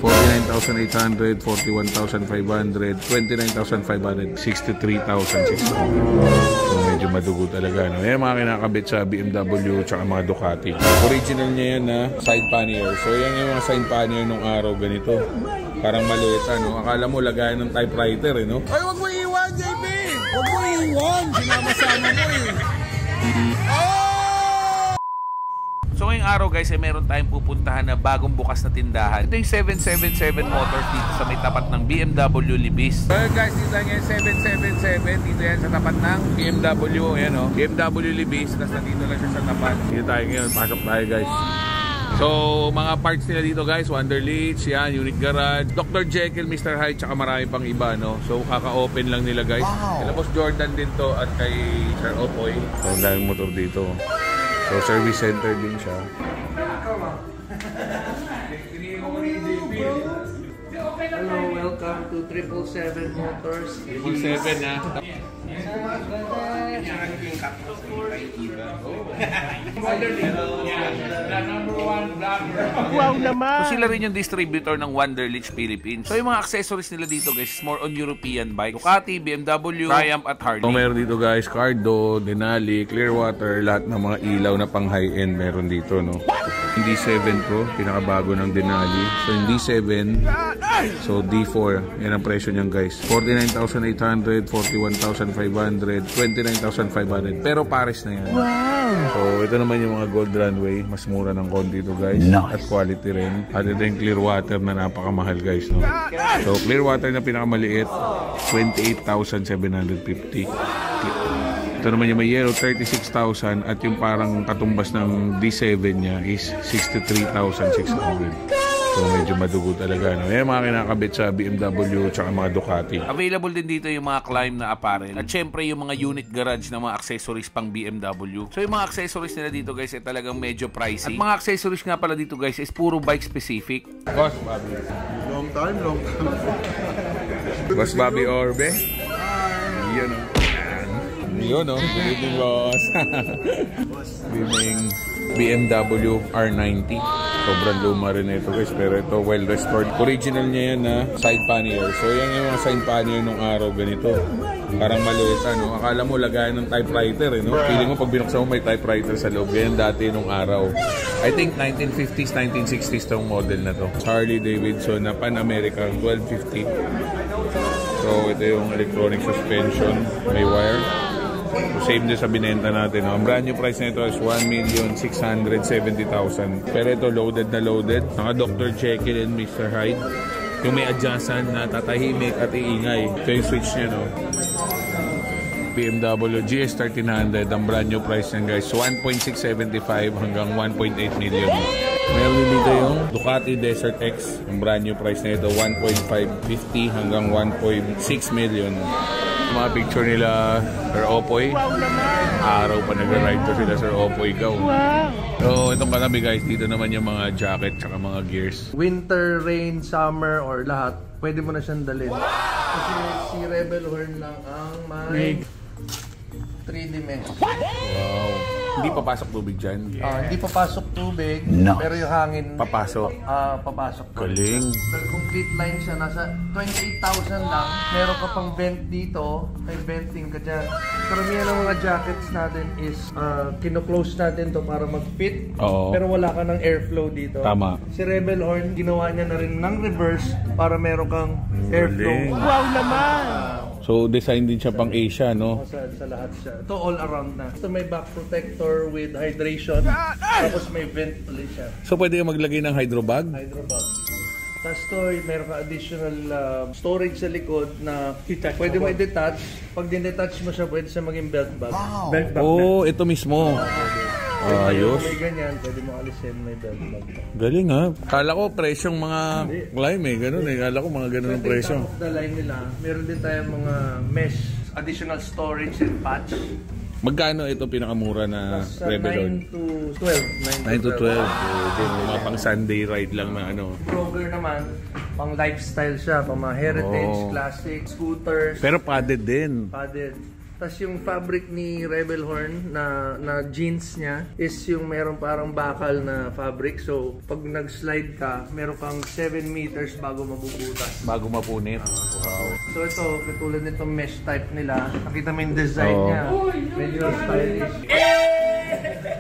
49,800, 41,500, 29,500, 63,600. So medyo madugo talaga, no? Yan mga kinakabit sa BMW tsaka mga Ducati. Original niya yan na side pannier. So yan yung mga side pannier nung araw ganito. Parang maliit, no? Akala mo lagayan ng typewriter, no? Ay, wag mo iwan, JP! Wag mo iwan! Sinama-sama mo, eh! So ngayong araw guys, meron tayong pupuntahan na bagong bukas na tindahan. Ito yung 777 Motors dito sa may tapat ng BMW Libis. Well guys, dito yan 777. Dito yan sa tapat ng BMW. Ayan o, BMW Libis. Tapos nandito lang siya sa tapat. Dito tayo ngayon, pasok tayo guys. So mga parts nila dito guys, Wonderlich, yan, Unique Garage, Dr. Jekyll, Mr. Hyde, tsaka marami pang iba, no? So kaka-open lang nila guys. Kay Boss Jordan din to at kay Sir Opoy. So ang daming motor dito. So service center din siya. Hello, welcome to 777 Motors. 777 ha. Wow naman! So sila rin yung distributor ng Wonderlich Philippines. So yung mga accessories nila dito guys is more on European bike. Ducati, BMW, Triumph at Harley. So meron dito guys, Cardo, Denali, Clearwater, lahat ng mga ilaw na pang high-end meron dito, no? Yung D7 Pro, pinakabago ng Denali. So yung D7, so D4, yan ang presyo niyan guys. 49,800, 41,500, 29,500. Pero pares na yan. Wow! So ito naman yung mga Gold Runway. Mas mura ng konti ito guys. Nice. At quality rin. At ito yung Clearwater na napakamahal guys, no? So Clearwater na pinakamaliit, 28,750. Ito naman yung may yellow, 36,000. At yung parang katumbas ng D7 niya is 63,600. So medyo madugo talaga, no? Yan mga kinakabit sa BMW tsaka mga Ducati. Available din dito yung mga climb na apparel. At syempre yung mga unit garage na mga accessories pang BMW. So yung mga accessories nila dito guys ay talagang medyo pricey. At mga accessories nga pala dito guys is puro bike specific. Boss Bobby. Long time. Boss Bobby Orbe. Yun, no? Yun, no? Good evening, boss. Good evening. BMW R90. Sobrang luma rin ito guys, pero ito well restored. Original niya yan na side pannier. So yan yung mga side pannier nung araw ganito. Parang maliit, no? Akala mo lagayan ng typewriter, no? Feeling mo pag binuksan mo may typewriter sa loob. Yan dati nung araw. I think 1950s, 1960s tong model na to. Harley Davidson na Pan America 1250. So ito yung electronic suspension. May wire. So, same din sa binenta natin. No? Ang brand new price na ito is 1,670,000. Pero ito loaded na loaded. Naka Dr. Jekyll and Mr. Hyde. Yung may adjustan na tatahimik at iingay. Ito yung switch niya, no? BMW GS 1300. Ang brand new price niyan guys, 1.675 hanggang 1.8 million. Meron din dito yung Ducati Desert X. Ang brand new price na ito, 1.550 hanggang 1.6 million. Mga picture nila Sir Opoy. Wow naman! Araw pa nag-ride to sila Sir Opoy. Go! Wow! So itong katabi guys, dito naman yung mga jacket tsaka mga gears. Winter, rain, summer, or lahat, pwede mo na siyang dalhin. Kasi si Rebel Horn lang ang may 3D mesh. Wow! Hindi papasok tubig dyan. Hindi papasok tubig, pero yung hangin Papasok. papasok. Galing. The complete line siya, nasa 28,000 lang. Meron ka pang vent dito, may venting ka dyan. Karamihan ng mga jackets natin is kino-close natin to para mag-fit. Oo. Pero wala ka ng airflow dito. Tama. Si Rebel Horn, ginawa niya na rin ng reverse para meron kang airflow. Galing. Wow naman! So design din siya pang Asia, no? Sa lahat siya. Ito all around na. Ito may back protector with hydration. Tapos may vent ulit siya. So pwede ka maglagay ng hydro bag? Hydro bag. Tapos ito, meron ka additional storage sa likod na pwede mo i-detach. Pag din-detach mo siya, pwede siya maging belt bag. Wow. Belt bag Oh, ito mismo. Ayos. May ganyan, pwede mo alisin, may belt bag. Galing ha. Kala ko presyong mga climb eh. Ganun eh. Kala ko mga ganun ang presyo. Top of the line nila, meron din tayong mga mesh, additional storage and patch. Magkano ito pinakamura na Sa Rebel Horn? 9 to 12. 9 to 12. Mga pang Sunday ride lang na ano. Kroger naman, pang lifestyle siya, pang mga heritage, Oh. classic, scooters, Pero padded din. padded. Tas yung fabric ni Rebel Horn na jeans niya is yung meron parang bakal na fabric. So, pag nag-slide ka, meron kang 7 meters bago mabubutas. Bago mapunit. Wow. So ito, katulad nitong mesh type nila. Nakita mo yung design niya. Medyo stylish.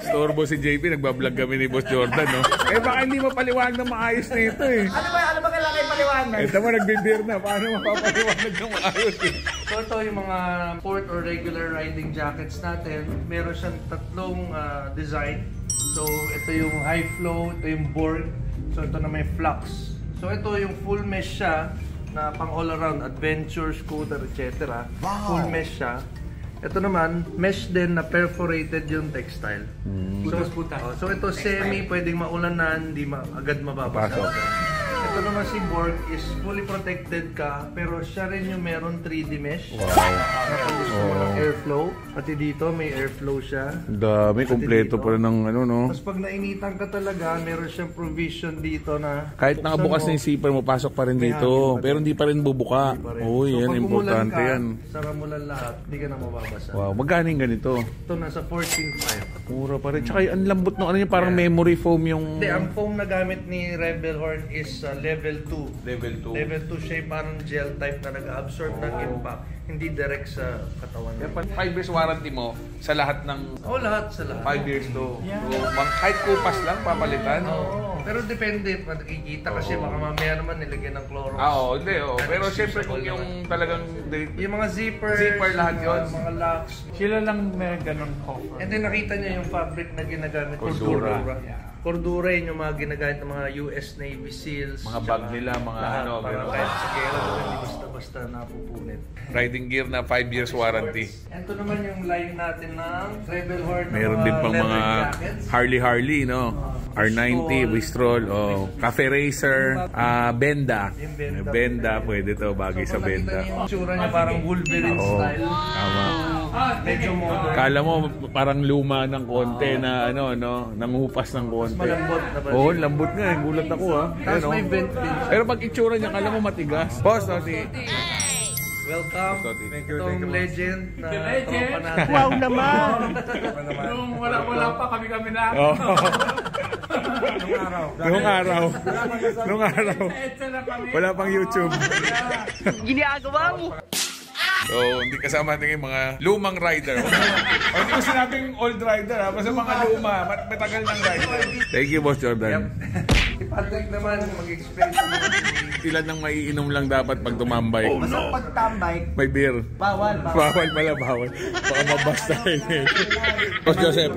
Storbo si JP, nagbablog kami ni Boss Jordan, no? Eh baka hindi mapaliwanag na maayos na ito eh. Ano ba kailangan ipaliwanag? Ito mo, nagbibir na. Paano mapapaliwanag na maayos eh? So ito yung mga sport or regular riding jackets natin. Meron siyang tatlong design. So ito yung high flow, ito yung Borg. So ito na may flux. So ito yung full mesh siya na pang all around adventure, scooter, etc. Wow. Full mesh siya. Ito naman, mesh din na perforated yung textile. So ito semi, pwedeng maulanan, di agad mababasa. Ito naman si Borg is fully protected ka, pero siya rin yung meron 3D mesh. Wow. Gusto mo ng airflow. Pati dito may airflow siya. Dami, kompleto pa rin ng ano, no? Tapos pag nainitan ka talaga, meron siyang provision dito na kahit nakabukas na yung zipper mo, pasok pa rin dito. Pero hindi pa rin bubuka. Uy, yan, importante yan. Sara mo lang lahat, hindi ka na mababasa. Wow, magkano yung ganito? Ito nasa 14.5. Mura pa rin. Tsaka ang lambot no, ano yung parang memory foam yung... Hindi, ang foam na gamit ni Rebel Horn is level 2. Level 2. Level 2 siya parang gel type na nag-absorb ng impact. Hindi direct sa katawan. 5 years warranty mo sa lahat ng... Lahat sa lahat. 5 years to. So, kahit kupas lang, papalitan. Pero depende, nakikita kasi baka mamaya naman nilagyan ng Clorox. Hindi. Pero syempre kung yung talagang... Yung mga zipper lahat yun. Mga locks. Sila lang may ganun offer. And then nakita niya yung fabric na ginagamit. Cordura. Cordura yun yung mga ginagamit ng mga US Navy SEALs. Mga bag nila, mga lahat, pero kahit sa gera, hindi basta-basta napupunit. riding gear na 5 years warranty. Ito naman yung line natin ng Rebel Horn. Mayroon din pang mga Harley, no? R90, Wistrol, Cafe Racer, Benda. Benda, pwede to, bagay sa Benda. Yung tsura niya parang Wolverine style. Tama. Medyo modern. Kala mo parang luma ng konti na nangupas ng konti. Malambot na ba? Lambot nga, gulat ako Tapos may vent din. Pero pag itsura niya, kala mo matigas. Boss, welcome. Thank Itong legend na tropa natin. Wow naman! Nung wala pa kami na. Nung araw. Wala pang YouTube. Ginagawa mo! So, hindi kasama natin yung mga lumang rider. Hindi ko sinabing old rider, basta mga luma, matagal ng rider. Thank you, Boss Jordan. Si Patrick naman, mag-experience naman. Ilan nang maiinom lang dapat pag tumambay? Basta pagtambay, May beer. bawal. Bawal pala, bawal. Baka mabasta eh. Boss Joseph.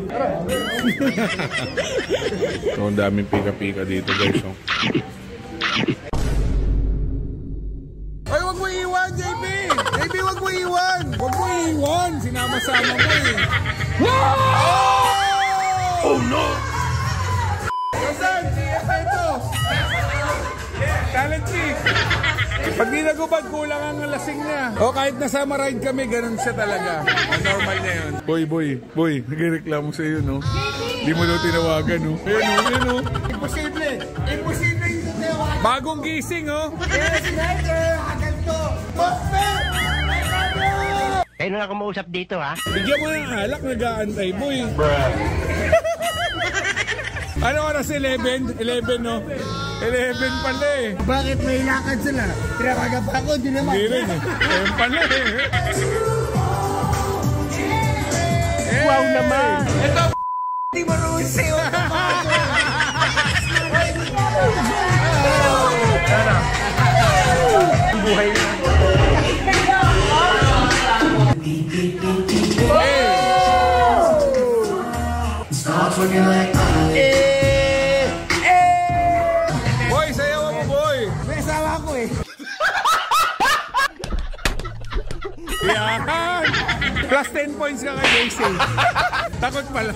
So, ang daming pika-pika dito, guys. Ay, wag mo iwan, JP! JP, wag mo iwan! Wag mo iwan! Sinama-sama mo eh. Wow! Oh no! Kasan? Ito! Talent chick! Pag di nagubad, kulang ang lasing niya. Kahit nasa ride kami, ganun siya talaga. Normal na yun. Boy, nagreklamo sa iyo, no? Di mo daw tinawagan, no? Ayun, no? Imposible yung tinawagan. Bagong gising, oh! Yes, Snyder! Ganito! Bossman! Kayo na ako mausap dito, ha? Bigyan mo ng alak, nag-aantay, boy. Ano oras? 11? 11, no? 11 pala eh. Bakit may lakad sila? Tinawagan pa ako, di naman. Hindi rin eh. 11 pala eh. Wow naman! Ito! Di mo rin sa'yo! buhay na. Boy, sayaw mo, boy! May asawa ko eh. Yan! Plus 10 points ka kay Daisy. Takot pala.